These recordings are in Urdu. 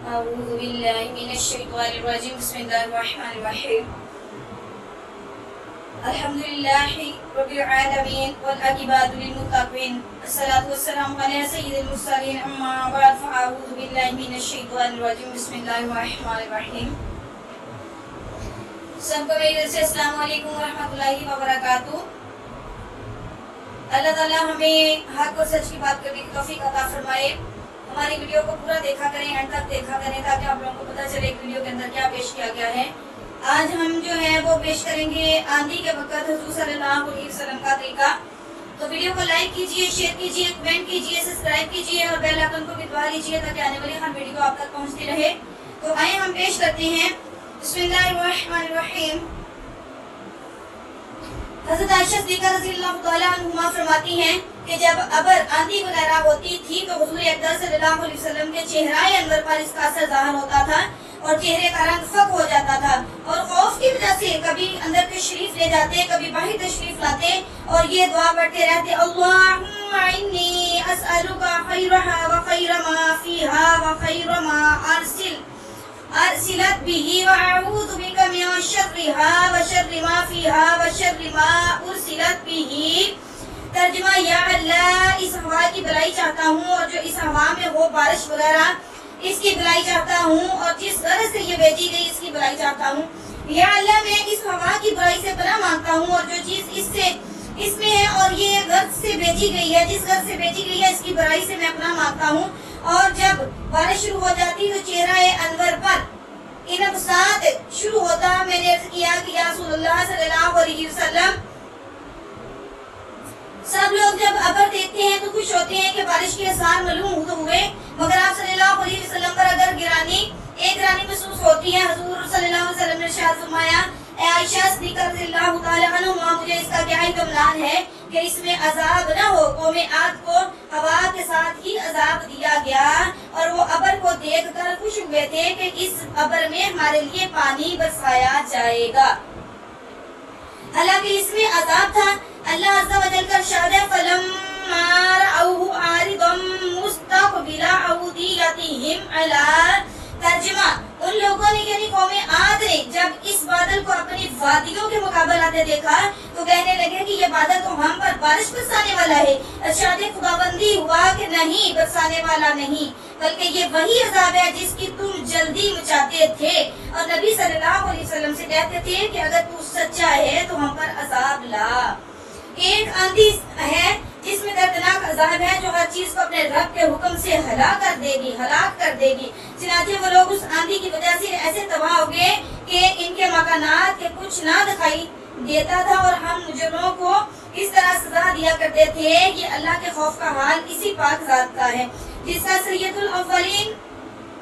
اعوذ باللہ من الشیطان الرجیم بسم اللہ الرحمن الرحیم الحمدللہ رب العالمین والعاقبۃ للمتقین الصلاۃ والسلام علی سید المرسلین اما بعد فاعوذ باللہ من الشیطان الرجیم بسم اللہ الرحمن الرحیم۔ سب کو میری طرف سے السلام علیکم ورحمۃ اللہ وبرکاتہ۔ اللہ تعالیٰ ہمیں حق اور سچ کی بات کرنے کی توفیق عطا فرمائے۔ ہماری ویڈیو کو پورا دیکھا کریں، اینڈ تک دیکھا کریں تاکہ آپ لوگوں کو پتہ چلے کہ ویڈیو کے اندر کیا پیش کیا گیا ہے۔ آج ہم جو ہے وہ پیش کریں گے آندھی کے وقت حضور صلی اللہ علیہ وسلم کا طریقہ۔ تو ویڈیو کو لائک کیجئے، شیئر کیجئے، کمنٹ کیجئے، سبسکرائب کیجئے اور بیل آئیکن کو بھی دبا لیجئے تاکہ آنے والی ہر ویڈیو آپ تک پہنچتی رہے۔ تو آئیں ہم پیش کرتے ہیں بسم اللہ الرحمن الرحیم۔ حضرت عائشہ صدیقہ رضی اللہ تعالیٰ عنہما فرماتی ہیں کہ جب ابر آندھی وغیرہ ہوتی تھی تو حضور اکرم صلی اللہ علیہ وسلم کے چہرہ انور پر اس کا اثر ظاہر ہوتا تھا اور چہرے کا رنگ فق ہو جاتا تھا، اور خوف کی وجہ سے کبھی اندر تشریف لے جاتے، کبھی باہر تشریف لاتے اور یہ دعا پڑھتے رہتے، اللہم انی اسألک خیرہا و خیر ما فیہا و خیر ما ارسلت به واعوذ بک من شرها و شر ما فیہا و شر ما ارسلت به۔ ترجمہ، یا اللہ اس ہوا کی بلائی چاہتا ہوں اور جو اس ہوا میں ہو بارش وغیرہ اس کی بلائی چاہتا ہوں، اور جس غرض سے یہ بھیجی گئی اس کی بلائی چاہتا ہوں۔ یا اللہ میں اس ہوا کی برائی سے پناہ مانگتا ہوں اور جو چیز اس میں ہے اور یہ غرض سے بھیجی گئی ہے، جس غرض سے بھیجی گئی ہے اس کی برائی سے میں پناہ مانگتا ہوں۔ اور جب بارش شروع ہو جاتی تو چہرہ انور پر انبساط شروع ہوتا۔ میں نے عرض کیا کہ یا رسول اللہ صلی اللہ علیہ وسلم، سب لوگ جب ابر دیکھتے ہیں تو خوش ہوتے ہیں کہ بارش کے اثار معلوم ہوئے، مگر آپ صلی اللہ علیہ وسلم پر اگر ایک گرانی محسوس ہوتی ہے۔ حضور صلی اللہ علیہ وسلم نے ارشاد فرمایا، اے عائشہ صدیقہ رضی اللہ تعالی عنہا، مجھے اس کا کیا اطمینان ہے کہ اس میں عذاب نہ ہو۔ قوم عاد کو ہوا کے ساتھ ہی عذاب دیا گیا اور وہ ابر کو دیکھ کر خوش ہوئے تھے کہ اس ابر میں ہمارے لیے پانی برسایا جائے گا، حالانکہ اس میں عذاب تھا۔ اللہ عز و جل کا ارشاد ہے، فَلَمَّا رَأَوْهُ عَارِضًا مُسْتَقْبِلَ أَوْدِيَتِهِمْ عَلَىٰ۔ ترجمہ، ان لوگوں نے یعنی قوم عاد نے جب اس بادل کو اپنی وادیوں کے مقابل آتے دیکھا تو کہنے لگے کہ یہ بادل تو ہم پر بارش برسانے والا ہے۔ ارشاد خداوندی ہوا کہ نہیں، برسانے والا نہیں، بلکہ یہ وہی عذاب ہے جس کی تم جلدی مچاتے تھے، اور نبی صلی اللہ علیہ وسلم سے کہتے تھے کہ اگر تو سچا ہے تو ہم پر عذاب لا۔ ایک آندھی ہے جس میں دردناک عذاب ہے جو ہر چیز کو اپنے رب کے حکم سے ہلاک کر دے گی۔ چنانچہ وہ لوگ اس آندھی کی وجہ سے ایسے تباہ ہو گئے کہ ان کے مکانات کے کچھ نہ دکھائی دیتا تھا، اور ہم مجرموں کو اس طرح سزا دیا کرتے تھے۔ یہ اللہ کے خوف کا حال اسی پاک ذات کا ہے جس کا سید الاولین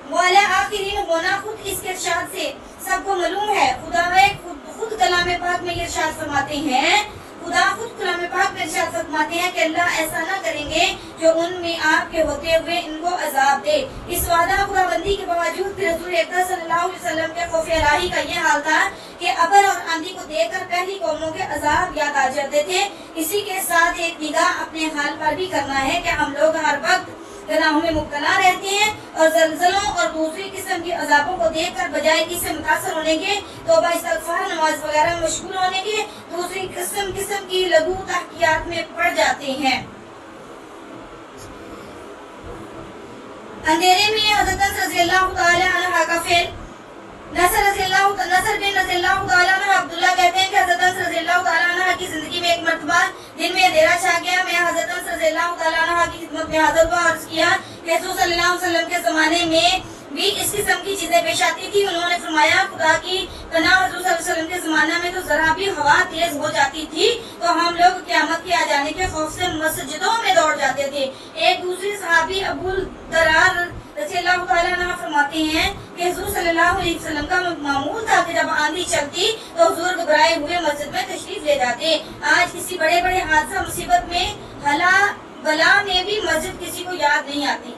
والآخرین ہونا خود اس کے ارشاد سے سب کو معلوم ہے۔ خود کلام پاک میں یہ ارشاد فرماتے ہیں، خدا خود کلام پاک میں ارشاد فرماتے ہیں کہ اللہ ایسا نہ کریں گے جو ان میں آپ کے ہوتے ہوئے ان کو عذاب دے۔ اس وعدہ خداوندی کے باوجود پھر حضور اکرم صلی اللہ علیہ وسلم کے خوف الہی کا یہ حال تھا کہ ابر اور آندھی کو دیکھ کر پہلی قوموں کے عذاب یاد آ جاتے تھے۔ اسی کے ساتھ ایک نگاہ اپنے حال پر بھی کرنا ہے کہ ہم لوگ ہر وقت گناہوں میں مبتلا رہتے ہیں اور زلزلوں اور دوسری قسم کے عذابوں کو دیکھ کر بجائے اس سے متاثر ہونے کے، توبہ استغفار، نماز وغیرہ میں مشغول ہونے کے، دوسری قسم کی لغو تحقیقات میں پڑ جاتے ہیں۔ اندھیرے میں حضرت رضی اللہ تعالی عنہ کا فعل۔ نصر بن رضی اللہ تعالی عنہ عبداللہ کہتے ہیں کہ حضرت رضی اللہ تعالی عنہ کی زندگی میں ایک مرتبہ دن میں اندھیرا چھا گیا۔ میں حضرت رضی اللہ تعالی عنہ کی خدمت میں حاضر ہوا، عرض کیا کہ حضور صلی اللہ علیہ وسلم کے زمانے میں بھی اس قسم کی چیزیں پیش آتی تھی۔ انہوں نے فرمایا، خدا کی پناہ، حضور صلی اللہ علیہ وسلم کے زمانہ میں تو ذرا بھی ہوا تیز ہو جاتی تھی تو ہم لوگ قیامت کے آ جانے کے خوف سے مسجدوں میں دوڑ جاتے تھے۔ ایک دوسری صحابی ابو الدرار رضی اللہ تعالیٰ عنہ فرماتے ہیں کہ حضور صلی اللہ علیہ وسلم کا معمول تھا کہ جب آندھی چلتی تو حضور گھبرائے ہوئے مسجد میں تشریف لے جاتے۔ آج کسی بڑے حادثہ مصیبت میں ہلا بلا میں بھی مسجد کسی کو یاد نہیں آتی۔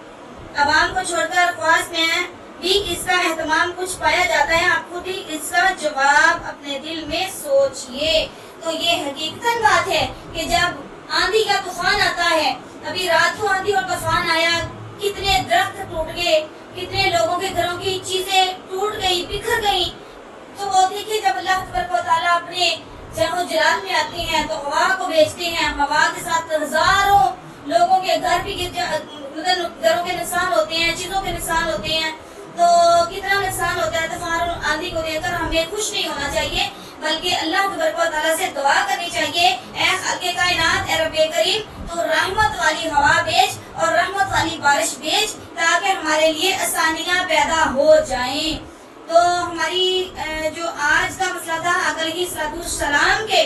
عوام کو چھوڑ کر خواص میں بھی اس کا اہتمام کچھ پایا جاتا ہے۔ آپ خود ہی اس کا جواب اپنے دل میں سوچئے۔ تو یہ حقیقتاً بات ہے کہ جب آندھی کا طوفان آتا ہے، ابھی رات کو آندھی اور طوفان آیا، کتنے درخت ٹوٹ گئے، کتنے لوگوں کے گھروں کی جلال میں آتے ہیں تو ہوا کو بھیجتے ہیں، ہوا کے ساتھ ہزاروں لوگوں کے گھر بھی گھروں کے نقصان ہوتے ہیں، چیزوں کے نقصان ہوتے ہیں، تو کتنا نقصان ہوتا ہے۔ طوفان اور آندھی کو دیکھ کر ہمیں خوش نہیں ہونا چاہیے، بلکہ اللہ تبارک و تعالیٰ سے دعا کرنی چاہیے، اے خالق کائنات، اے رب کریم، تو رحمت والی ہوا بھیج اور رحمت والی بارش بھیج تاکہ ہمارے لیے آسانیاں پیدا ہو جائیں۔ تو ہماری جو آج کا مسئلہ تھا آقا علیہ السلام کے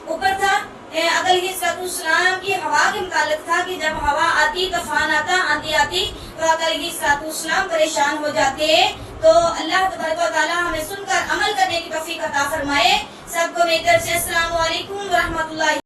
اوپر تھا، آقا علیہ السلام کی ہوا کے متعلق تھا کہ جب ہوا آتی، طوفان آتا، آندھی آتی تو آقا علیہ السلام پریشان ہو جاتے۔ تو اللہ تبارک و تعالیٰ ہمیں سن کر عمل کرنے کی توفیق عطا فرمائے۔ سب کو میری طرف سے السلام علیکم ورحمۃ اللہ